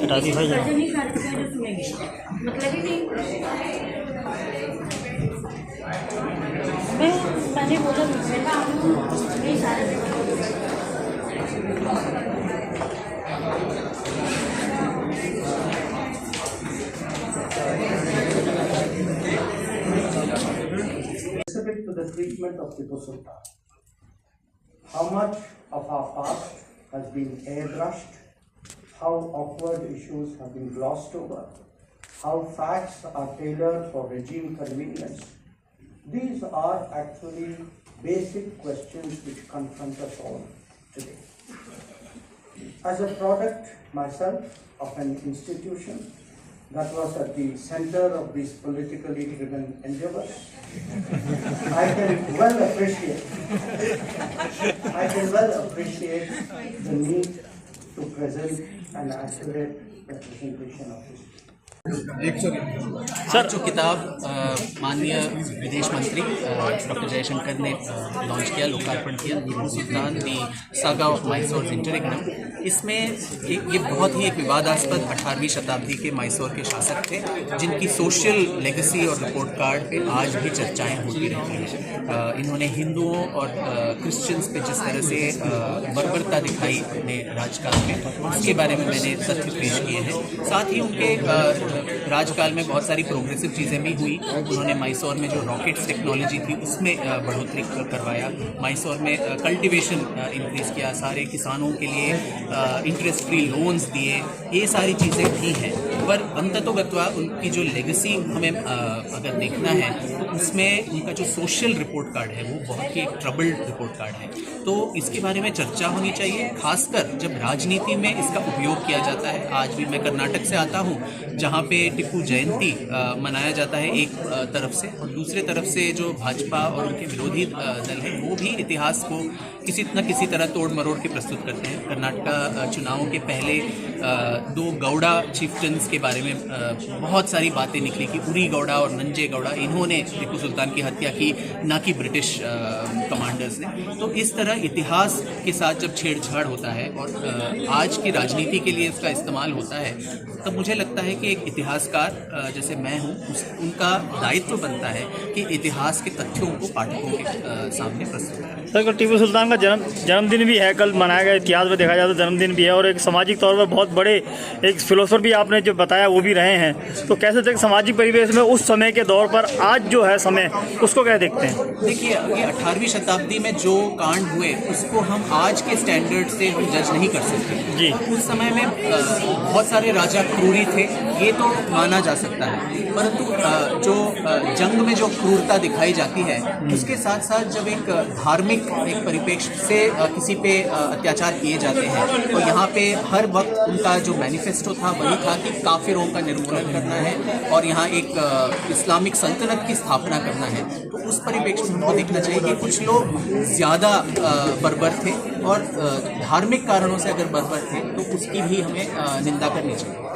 राजी भाई मतलब ही नहीं। मैंने बोला नहीं सारे Specific to the treatment of Tipu Sultan. How much of our past has been airbrushed, how awkward issues have been glossed over, how facts are tailored for regime convenience. These are actually basic questions which confront us all today. As a product myself of an institution that was at the center of these politically driven endeavors, I can well appreciate the need to present an accurate representation of this. Sir जो किताब माननीय विदेश मंत्री doctor Jaishankar ने launch किया, लोकार्पण किया, टीपू सुल्तान दी saga of Mysore interregnum, इसमें ये बहुत ही एक विवादास्पद 18वीं शताब्दी के मैसूर के शासक थे जिनकी सोशल लेगेसी और रिपोर्ट कार्ड पे आज भी चर्चाएं होती रहती हैं। इन्होंने हिंदुओं और क्रिश्चियंस पे जिस तरह से बर्बरता दिखाई अपने राजकाल में, उसके बारे में मैंने तथ्य पेश किए हैं। साथ ही उनके राजकाल में बहुत सारी प्रोग्रेसिव चीज़ें भी हुई। उन्होंने मैसूर में जो रॉकेट्स टेक्नोलॉजी थी उसमें बढ़ोतरी करवाया, मैसूर में कल्टीवेशन इंक्रीज़ किया, सारे किसानों के लिए इंटरेस्ट फ्री लोन्स दिए, ये सारी चीज़ें भी हैं। पर अंततोगत्वा उनकी जो लेगेसी हमें अगर देखना है तो उसमें उनका जो सोशल रिपोर्ट कार्ड है वो बहुत ही एक ट्रबल्ड रिपोर्ट कार्ड है। तो इसके बारे में चर्चा होनी चाहिए, खासकर जब राजनीति में इसका उपयोग किया जाता है। आज भी मैं कर्नाटक से आता हूँ जहाँ पे टिप्पू जयंती मनाया जाता है एक तरफ से, और दूसरे तरफ से जो भाजपा और उनके विरोधी दल हैं वो भी इतिहास को किसी न किसी तरह तोड़ मरोड़ के प्रस्तुत करते हैं। कर्नाटक चुनावों के पहले 2 गौड़ा चीफ्टन्स के बारे में बहुत सारी बातें निकली कि उरी गौड़ा और नंजे गौड़ा इन्होंने टिप्पू सुल्तान की हत्या की, ना कि ब्रिटिश कमांडर्स ने। तो इस तरह इतिहास के साथ जब छेड़छाड़ होता है और आज की राजनीति के लिए उसका इस्तेमाल होता है, तब मुझे लगता है कि एक इतिहासकार जैसे मैं हूँ उनका दायित्व बनता है कि इतिहास के तथ्यों को पाठकों के सामने प्रस्तुत करें। सर, टिप्पू सुल्तान का जन्मदिन भी है, कल मनाया गया। इतिहास में देखा जाए तो जन्मदिन भी है, और एक सामाजिक तौर पर बहुत बड़े एक फिलोसोफर भी आपने जो बताया वो भी रहे हैं। तो कैसे देख सामाजिक परिवेश में उस समय के दौर पर आज जो है समय, उसको क्या देखते हैं? देखिए, ये 18वीं शताब्दी में जो कांड हुए उसको हम आज के स्टैंडर्ड से हम जज नहीं कर सकते जी। उस समय में बहुत सारे राजा क्रूरी थे, ये तो माना जा सकता है, परंतु जो जंग में जो क्रूरता दिखाई जाती है उसके साथ साथ जब एक धार्मिक एक परिप्रेक्ष्य से किसी पे अत्याचार किए जाते हैं तो यहाँ पे हर वक्त उनका जो मैनिफेस्टो था वही था कि काफिरों का निर्मूलन करना है और यहाँ एक इस्लामिक सल्तनत की स्थापना करना है। तो उस परिप्रेक्ष्य में हमको देखना चाहिए कि कुछ लोग ज़्यादा बर्बर थे और धार्मिक कारणों से अगर बर्बर थे तो उसकी भी हमें निंदा करनी चाहिए।